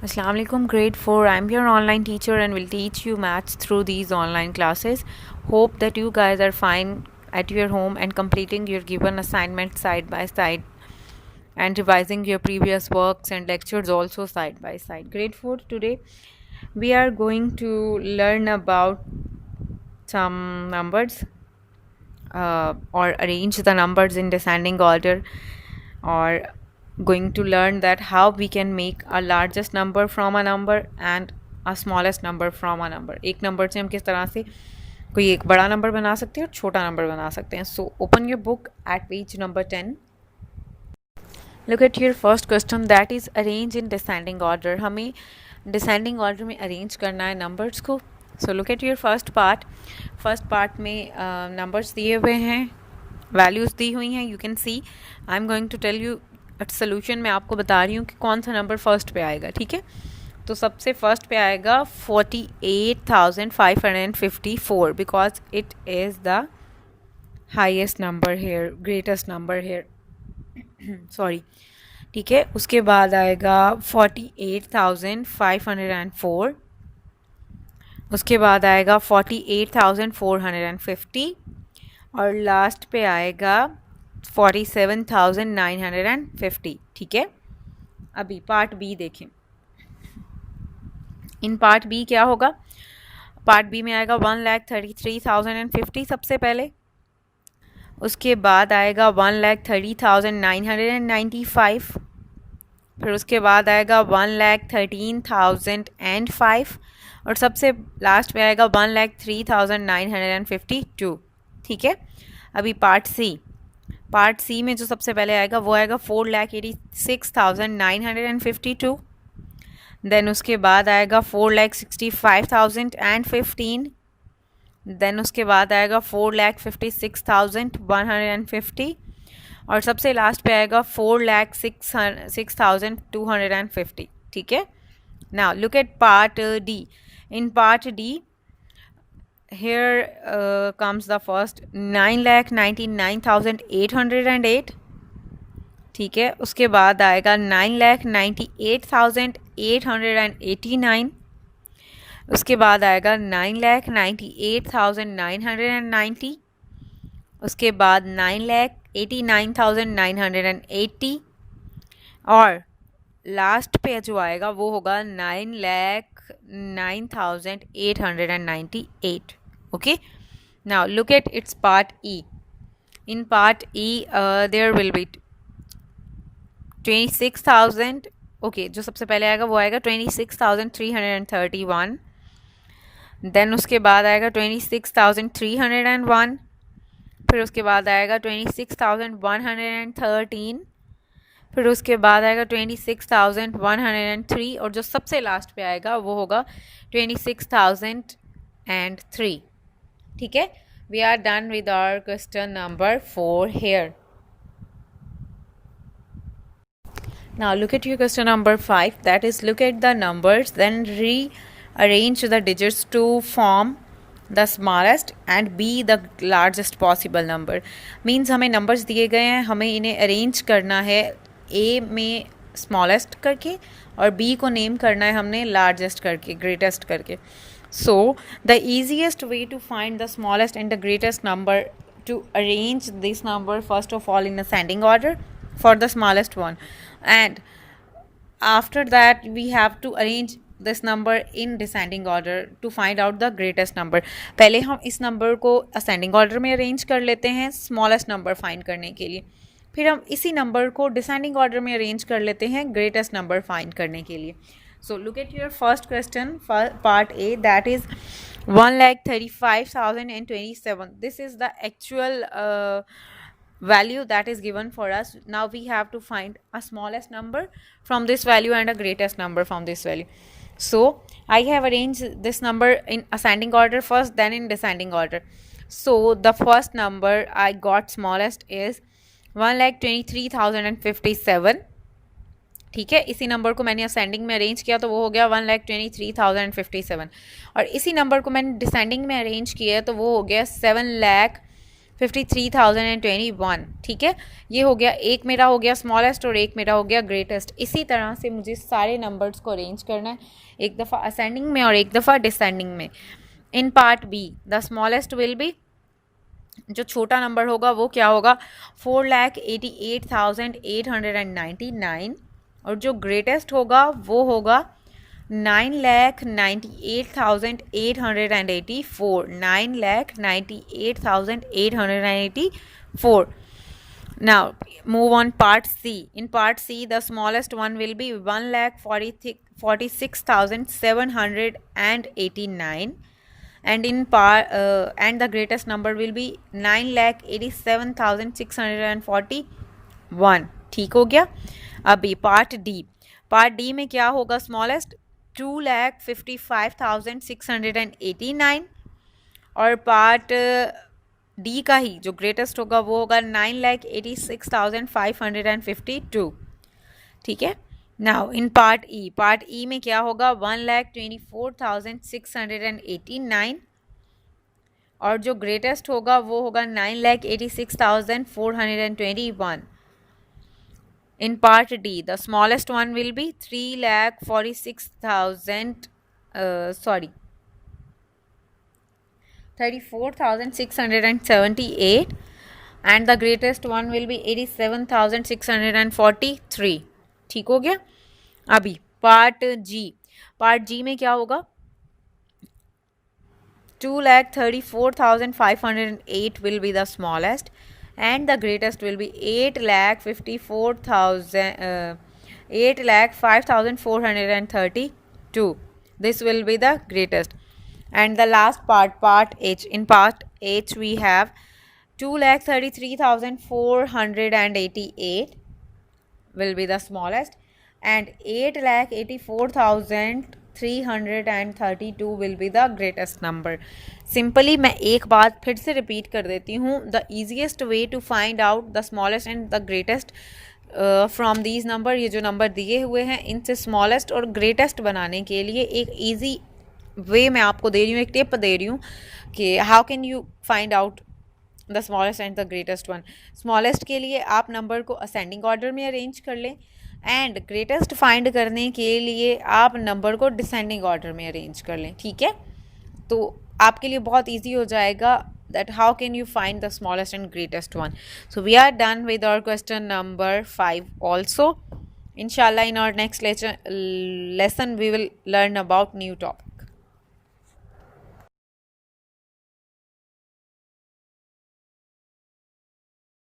Assalamu alaikum, grade 4. I'm your online teacher and will teach you maths through these online classes. Hope that you guys are fine at your home and completing your given assignments side by side and revising your previous works and lectures also side by side. Grade 4, today we are going to learn about some numbers or arrange the numbers in descending order, or going to learn that how we can make a largest number from a number and a smallest number from a number. एक number से हम किस तरह से कोई एक बड़ा number बना सकते हैं और छोटा नंबर बना सकते हैं. So open your book at page number 10. Look at your first question that is arrange in descending order. हमें डिसेंडिंग ऑर्डर में अरेंज करना है नंबर्स को. So look at your first part में नंबर्स दिए हुए हैं, वैल्यूज़ दी हुई हैं. You can see I am going to tell you solution में आपको बता रही हूँ कि कौन सा नंबर फर्स्ट पे आएगा. ठीक है, तो सबसे फर्स्ट पे आएगा 48,554 because it is the highest number here, greatest number here. Sorry. ठीक है, उसके बाद आएगा 48,504. उसके बाद आएगा 48,450 और लास्ट पे आएगा 47,950. ठीक है, अभी पार्ट बी देखें. इन पार्ट बी क्या होगा? पार्ट बी में आएगा 1,33,050 सबसे पहले. उसके बाद आएगा 1,30,995. फिर उसके बाद आएगा 1,13,005 और सबसे लास्ट पे आएगा 1,03,952. ठीक है, अभी पार्ट सी में जो सबसे पहले आएगा वो आएगा 4,86,952. देन उसके बाद आएगा 4,65,015. देन उसके बाद आएगा 4,56,150 और सबसे लास्ट पे आएगा 4,06,250. ठीक है, now look at part D. In part D here comes the first 9,99,808. ठीक है, उसके बाद आएगा 9,98,889. उसके बाद आएगा 9,98,990. उसके बाद 9,89,980 और लास्ट पे जो आएगा वो होगा 9,09,898. Okay, now look at its part E. In part E there will be 26,000. okay, जो सबसे पहले आएगा वो आएगा 26,331. देन उसके बाद आएगा 26,301. फिर उसके बाद आएगा 26,113. फिर उसके बाद आएगा 26,103 और जो सबसे लास्ट पे आएगा वो होगा 26,003. ठीक है, we are done with our question number 4 here. Now look at your question number 5, that is look at the numbers then rearrange the digits to form the smallest and be the largest possible number. Means हमें numbers दिए गए हैं, हमें इन्हें arrange करना है A में smallest करके और B को name करना है हमने largest करके, greatest करके. So the easiest way to find the smallest and the greatest number, to arrange this number first of all in ascending order for the smallest one, and after that we have to arrange this number in descending order to find out the greatest number. पहले हम इस number को ascending order में arrange कर लेते हैं smallest number find करने के लिए, फिर हम इसी number को descending order में arrange कर लेते हैं greatest number find करने के लिए. So look at your first question, part A, that is 1,35,027. This is the actual value that is given for us. Now we have to find a smallest number from this value and a greatest number from this value. So I have arranged this number in ascending order first, then in descending order. So the first number I got smallest is 1,23,057. ठीक है, इसी number को मैंने ascending में arrange किया तो वो हो गया 1,23,057 और इसी नंबर को मैंने डिसेंडिंग में अरेंज किया तो वो हो गया 7,00,000 53,021, ठीक है। ये हो गया, एक मेरा हो गया स्मॉलेस्ट और एक मेरा हो गया ग्रेटेस्ट। इसी तरह से मुझे सारे नंबर्स को अरेंज करना है, एक दफ़ा असेंडिंग में और एक दफ़ा डिसेंडिंग में। In part be the smallest will be, जो छोटा नंबर होगा वो क्या होगा, 4,88,899, और जो ग्रेटेस्ट होगा वो होगा 9,98,884, 9,98,884. Now move on part C. In part C, the smallest one will be 1,46,789, and and the greatest number will be 9,87,641. ठीक हो गया। अभी पार्ट डी, पार्ट डी में क्या होगा, स्मॉलेस्ट 2,55,689, और पार्ट डी का ही जो ग्रेटेस्ट होगा वो होगा 9,86,552, ठीक है। Now in part E, part E में क्या होगा, 1,24,689, और जो ग्रेटेस्ट होगा वो होगा 9,86,421. In part D, the smallest one will be 34,678, and the greatest one will be 87,643. ठीक हो गया। अभी पार्ट जी, पार्ट जी में क्या होगा, 2,34,508 will be the smallest, and the greatest will be 8,05,432. This will be the greatest. And the last part, part H. In part H we have 2,33,488 will be the smallest, and 8,84,332 will be the greatest number. Simply मैं एक बात फिर से repeat कर देती हूँ, the easiest way to find out the smallest and the greatest from these number, ये जो नंबर दिए हुए हैं इनसे स्मॉलेस्ट और ग्रेटेस्ट बनाने के लिए एक ईजी वे मैं आपको दे रही हूँ, एक टिप दे रही हूँ कि how can you find out the smallest and the greatest one. Smallest के लिए आप नंबर को असेंडिंग ऑर्डर में अरेंज कर लें, एंड ग्रेटेस्ट फाइंड करने के लिए आप नंबर को डिसेंडिंग ऑर्डर में अरेंज कर लें, ठीक है। तो आपके लिए बहुत ईजी हो जाएगा that how can you find the smallest and greatest one. So we are done with our question number 5 also. Inshallah in our next lesson we will learn about new topic.